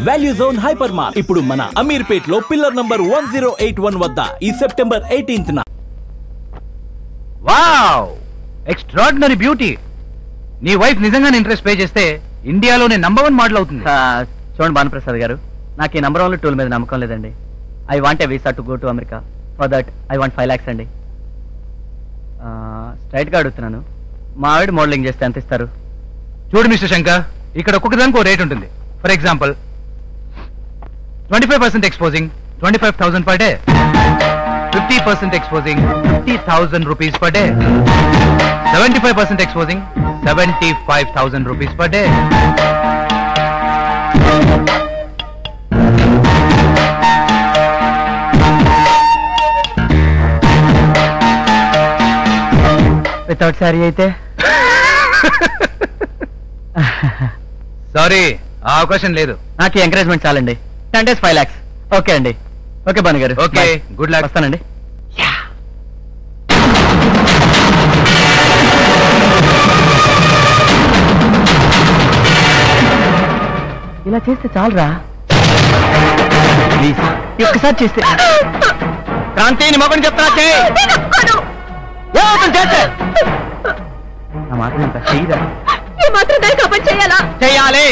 Value zone hyper mart ఇప్పుడు మన అమీర్పేట్ లో పిల్లర్ నంబర్ 1081 వద్ద ఈ సెప్టెంబర్ 18న. Wow, extraordinary beauty. నీ వైఫ్ నిజంగానే ఇంట్రెస్ట్ పే చేస్తే ఇండియాలోనే నంబర్ 1 మోడల్ అవుతుంది. చూడండి భానుప్రసాద్ గారు, నాకు ఈ నంబర్ 1 టూల్ మీద నమ్మకం లేదండి. I want a visa to go to America. For that I want 5 lakhs అండి. స్ట్రైట్ గా అడుగుతున్నాను, మా ఆవిడ మోడలింగ్ చేస్తే ఎంత ఇస్తారు? చూడు మిస్టర్ శంకర్, ఇక్కడ ఒక్కొక్క దానికి ఒక రేట్ ఉంటుంది. For example 25% exposing 25,000 per day, 50% exposing 50,000 rupees per day, 75% exposing 75,000 rupees per day. Without sorry అయితే సారీ, ఆ అవకాశం లేదు. నాకు ఎంకరేజ్మెంట్ చాలండి. 10 days 5 lakhs. ఓకే అండి. ఓకే భాను గారు, ఓకే, గుడ్ లక్. వస్తానండి. ఇలా చేస్తే చాలరా, ప్లీజ్ ఒక్కసారి చేస్తే. క్రాంతి, నీ మొగని చెప్తా చేస్తే నా మాట ఎంత చెయ్యరా? చెయ్యాలి.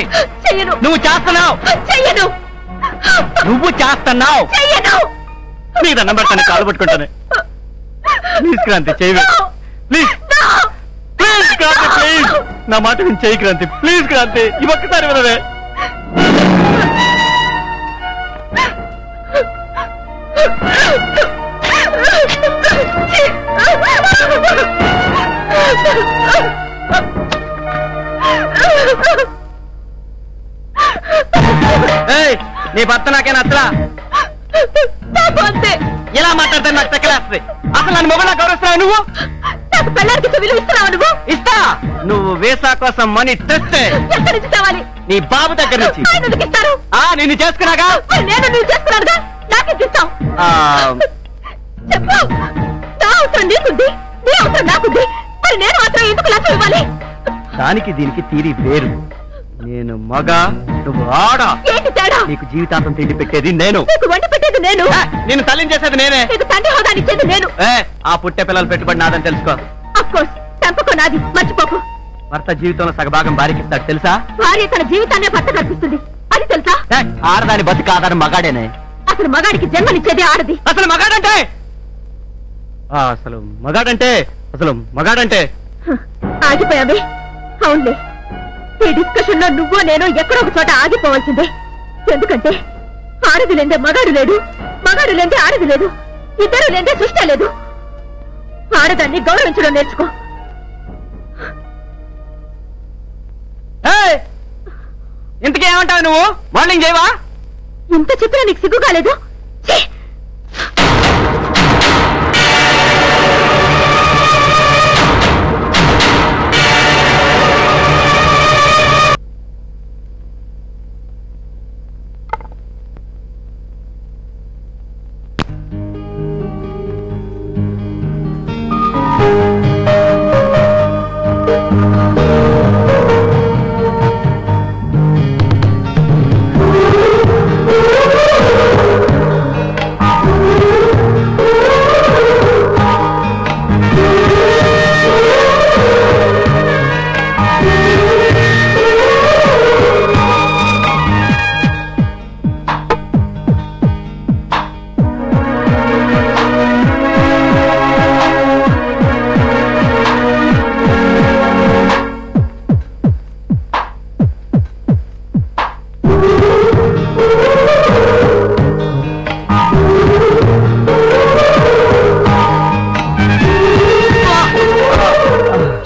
నువ్వు చేస్తున్నావు. నువ్వు చేస్తున్నావు. నీ దండం పెడతాను, కాలు పట్టుకుంటాను. ప్లీజ్ క్రాంతి, చెయ్యి. ప్లీజ్ ప్లీజ్ క్రాంతి, ప్లీజ్ నా మాట నేను చెయ్యి క్రాంతి. ప్లీజ్ క్రాంతి, ఈ ఒక్కసారి వినవే. నీ భర్త నాకే నచ్చలా. ఎలా మాట్లాడతాను, నాకు తెక్కలేస్తుంది. అసలు నన్ను మొబైల్ గౌరవిస్తున్నావు నువ్వు? ఇస్తా. నువ్వు వీసా కోసం మనీ తెస్తే నీ బాబు దగ్గర నుంచి. నిన్ను చేసుకున్నాగా. దానికి దీనికి తీరి వేరు. నేను మగ, నువ్వు ఆడ. నీకు జీవితాంతం తిండి పెట్టేది నేను. నేను తల్లిని చేసేది నేనే. ఆ పుట్టే పిల్లలు పెట్టుబడి నాదని తెలుసుకో. భర్త జీవితంలో సగభాగం భార్యకిస్తాడు తెలుసా? భార్య తన జీవితాన్ని భర్త కల్పిస్తుంది, అది తెలుసా? ఆడదాని బతికి ఆధారం మగాడేనే. అసలు మగాడికి జన్మనిచ్చేది ఆడది. అసలు మగాడంటే అసలు మగాడంటే ఆగిపోయావే. అవునులే, ఈ డిస్కషన్ లో నువ్వు నేను ఎక్కడో ఒక చోట ఆగిపోవాల్సిందే. ఎందుకంటే ఆడది లేదే మగాడు లేడు, మగాడు లేదే ఆడది లేదు, ఇద్దరు లేదే సృష్టి లేదు. ఆడదాన్ని గౌరవించడం నేర్చుకో. ఇంతకీ ఏమంటావు నువ్వు? మార్నింగ్ చేయవా? ఇంత చెప్పినా నీకు సిగ్గు కాలేదు?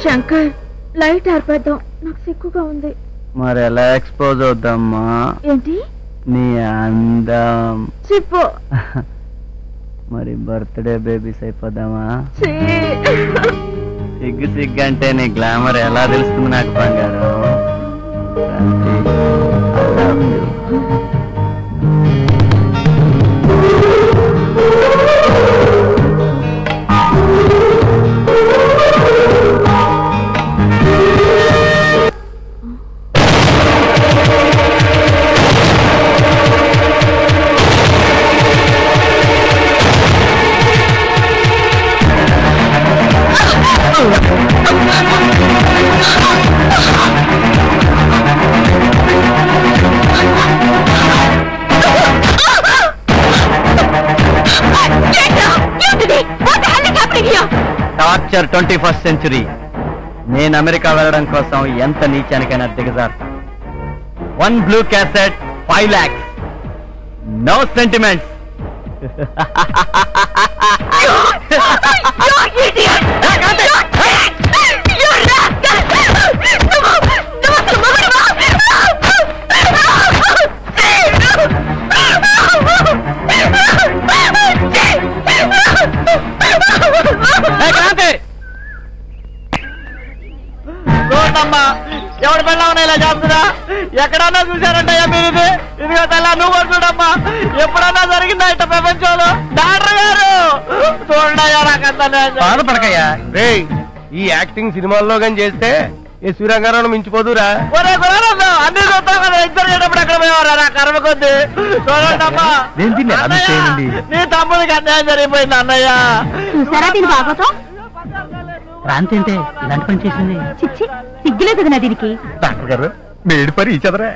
శంకర్, లైట్ ఆర్పేద్దాం, నాకు సిగ్గుగా ఉంది. మరి ఎలా ఎక్స్పోజ్ అవుతామ్మా? ఏంటి నీ అందం? చెప్పు. మరి బర్త్డే బేబీస్ అయిపోదామా? సిగ్గు సిగ్గు అంటే నీ గ్లామర్ ఎలా తెలుస్తుంది నాకు బంగారం? Future 21st century. నేను అమెరికా వెళ్ళడం కోసం ఎంత నీచానికైనా దిగజారుతా. 1 blue cassette 5 lakhs. No sentiments. ఎవడు పెళ్ళామని ఇలా చేస్తుందా? ఎక్కడన్నా చూశారంటయ్యా మీరు ఇది? ఇదిగో తెల్ల నువ్వు చూడమ్మా. ఎప్పుడన్నా జరిగిందా ఇట్ట ప్రపంచంలో? డాక్టర్ గారు చూడయ్యా, నాకంతా బాధపడకయ్యా. ఈ యాక్టింగ్ సినిమాల్లో కానీ చేస్తే ఈ సూర్యగారాన్ని మించిపోదురా. అన్ని చూస్తాం కదా, ఇద్దరు చేటప్పుడు ఎక్కడ పోయేవారా? నా కర్మ కొద్ది చూడండమ్మా. నీ తమ్ముడికి అన్యాయం జరిగిపోయింది అన్నయ్య. చూసారా దీని బాగోతో? క్రాంతి అంటే ఇలాంటి పని చేసింది. చిచ్చి సిగ్గులేదు కదా దీనికి. డాక్టర్ గారు మేడి పని ఈ చదరా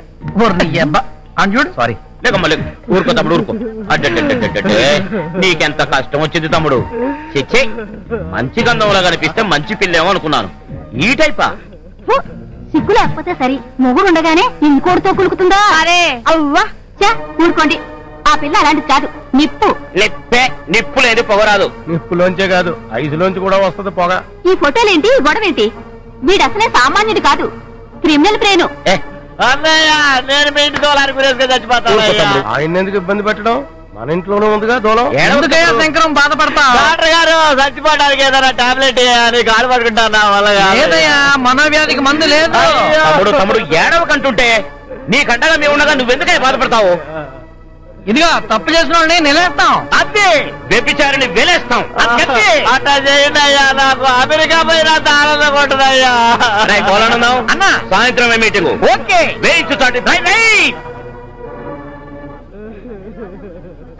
చూడు. సారీ లేకమ్మా లేక ఊరుకో తమ్ముడు ఊరుకో. అడ్డే నీకెంత కష్టం వచ్చింది తమ్ముడు. చిచ్చే మంచి గంధంలా కనిపిస్తే మంచి పిల్లేమో అనుకున్నాను. ఈ టైపా సిగ్గు లేకపోతే సరి. మొగుడు ఉండగానే ఇంకోటితో కులుకుతుందా? అరే అవ్వా ఊరుకోండి. ఆ పిల్ల అలాంటిది కాదు, నిప్పు. లెప్పే నిప్పు లేదు పొగరాదు. నిప్పులోంచే కాదు ఐసులోంచి కూడా వస్తుంది పొగ. ఈ ఫోటోలేంటి, గొడవేంటి? వీడు అసలే సామాన్యుడు కాదు, క్రిమినల్ బ్రెయిన్. అన్నయ్య నేను మీ ఇంటి దోలాన్ని గురేసుగా చచ్చిపోతాను. ఆయన ఎందుకు ఇబ్బంది పెట్టడం? మన ఇంట్లోనే ఉందిగా దూలం. శంకరం బాధపడతా. డాక్టర్ గారు చచ్చిపోవడానికి ఏదైనా టాబ్లెట్ అని కాలు పట్టుకుంటాను వల్ల మనోవ్యాధికి మందు లేదు. తమ్ముడు తమ్ముడు ఏడవకంటుంటే నీకంటగా మేము ఉండగా నువ్వెందుకై బాధపడతావు? ఇదిగా తప్పు చేసిన వాళ్ళని నిలేస్తాం. అదే వ్యభిచారిని వెలేస్తాం. అట్లా చేయండి అయ్యా, నాకు అమెరికా పోయినా ఆనందం ఉంటుందయ్యా. అన్న సాయంత్రం మీటింగ్ ఓకే వేయించు చాటి.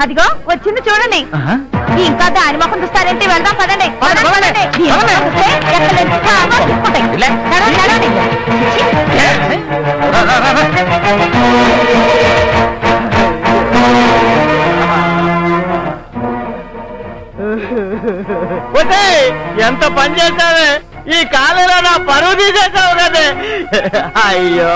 అదిగో వచ్చింది చూడండి. ఇంకా దాని మొక్కం చూస్తారేంటి? వెళ్దాం పదండి. ఎంత పని చేశావే, ఈ కాలంలో నా పరువు తీసేసావు కదే. అయ్యో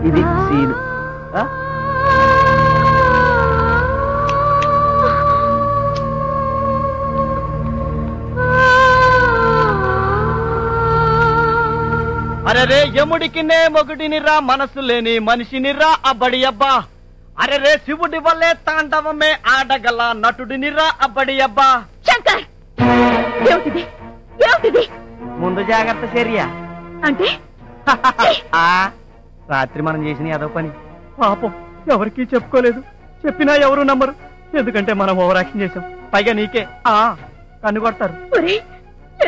ఇది సీను. అరే రే యముడికినే మొగుడినిరా, మనసు లేని మనిషినిరా అబ్బడి అబ్బా. అరే రే శివుడి వల్లే తాండవమే ఆడగల నటుడినిరా అబ్బడి అబ్బా. శంకర్ ఏమిటిది? ఏమిటిది? ముందు జాగ్రత్త చర్య అంటే రాత్రి మనం చేసిన ఏదో పని పాపం ఎవరికీ చెప్పుకోలేదు. చెప్పినా ఎవరు నమ్మరు, ఎందుకంటే మనం ఓవర్ యాక్షన్ చేశాం. పైగా నీకే కన్ను కొడతారు.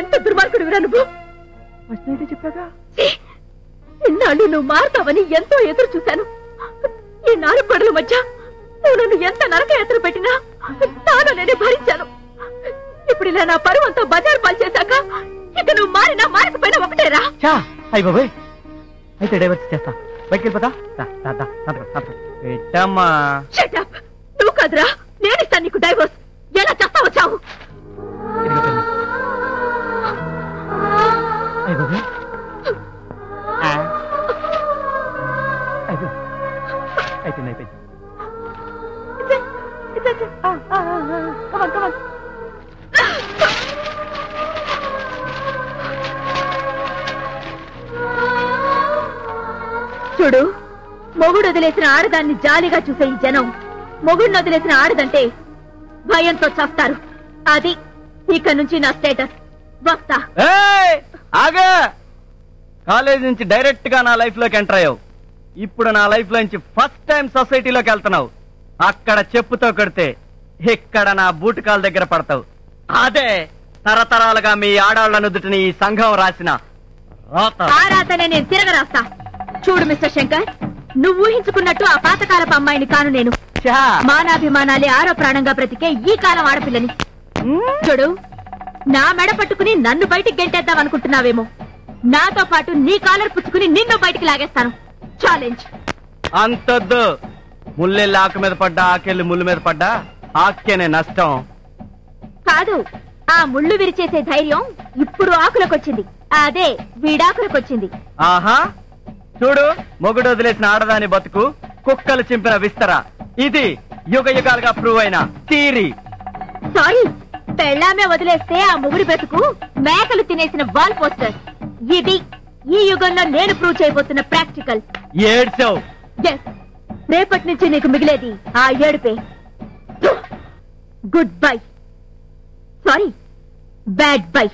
ఎంత దుర్మార్గుడివిరా నువ్వు. ఫస్ట్ చెప్పాగా ఇన్నాళ్ళు నువ్వు మారుతావని ఎంతో ఎదురు చూశాను. ఈ నాలుగు గొడవల మధ్య నువ్వు నన్ను ఎంత నరక ఎదురు పెట్టినా తాను నేనే భరించాను. ఇప్పుడు ఇలా నా పరువు అంతా బజారు పాలు చేశాక ఇక నువ్వు మారినా మారకపోయినా ఒకటేరా. అయ్య బాబాయ్, అయితే డైవర్స్ చేస్తా. బయటికి వెళ్ళిపోతా. పెట్టమ్మా. నువ్వు కాదురా, నేనిస్తాను నీకు డైవర్స్. ఎలా చేస్తా వచ్చావు? అయిపోయింది. చూడు, మొగుడు వదిలేసిన ఆడదాన్ని జాలిగా చూసే ఈ జనం మొగుడిని వదిలేసిన ఆడదంటే భయంతో చేస్తారు. అది ఇక నుంచి నా స్టేటస్. వస్తా. ఆగా కాలేజ్ నుంచి డైరెక్ట్ గా నా లైఫ్ లోకి ఎంటర్ అయ్యావు. ఇప్పుడు నా లైఫ్ లో నుంచి ఫస్ట్ టైం సొసైటీలోకి వెళ్తున్నావు. అక్కడ చెప్పుతో కొడితే ఇక్కడ నా బూటకాల దగ్గర పడతావు. అదే తరతరాలుగా మీ ఆడాళ్ల నుదుటిని ఈ సంఘం రాసిన రాతనే నేను తిరగరాస్తా. చూడు మిస్టర్ శంకర్, నువ్వు ఊహించుకున్నట్టు ఆ పాతకాలపు అమ్మాయిని కాను నేను. మానాభిమానాలే ఆరో ప్రాణంగా బ్రతికే ఈ కాలం ఆడపిల్లని. చూడు, నా మెడ పట్టుకుని నన్ను బయటికి గెంటేద్దాం అనుకుంటున్నావేమో. నాతో పాటు నీ కాలర్ పుచ్చుకుని నిన్ను బయటికి లాగేస్తాను. ఛాలెంజ్. అంతొద్దు. ముల్లెళ్ళి ఆకు మీద పడ్డా, ఆకెళ్ళి ముళ్ళు మీద పడ్డా ఆకేనే నష్టం. కాదు, ఆ ముళ్ళు విరిచేసే ధైర్యం ఇప్పుడు ఆకులకొచ్చింది. అదే వీడాకులకొచ్చింది. ఆహా చూడు, మొగుడు వదిలేసిన ఆడదాని బతుకు కుక్కలు చింపిన విస్తరా. ఇది యుగ యుగాలుగా ప్రూవ్ అయిన థియరీ. సారీ, పెళ్ళామే వదిలేస్తే ఆ ముగుడి బ్రతుకు మేకలు తినేసిన వాల్ పోస్టర్. ఇది ఈ యుగంలో నేను ప్రూవ్ చేయబోతున్న ప్రాక్టికల్. ఏడ్చావు. రేపటి నుంచి నీకు మిగిలేది ఆ ఏడుపే. Good bye. Sorry, bad by.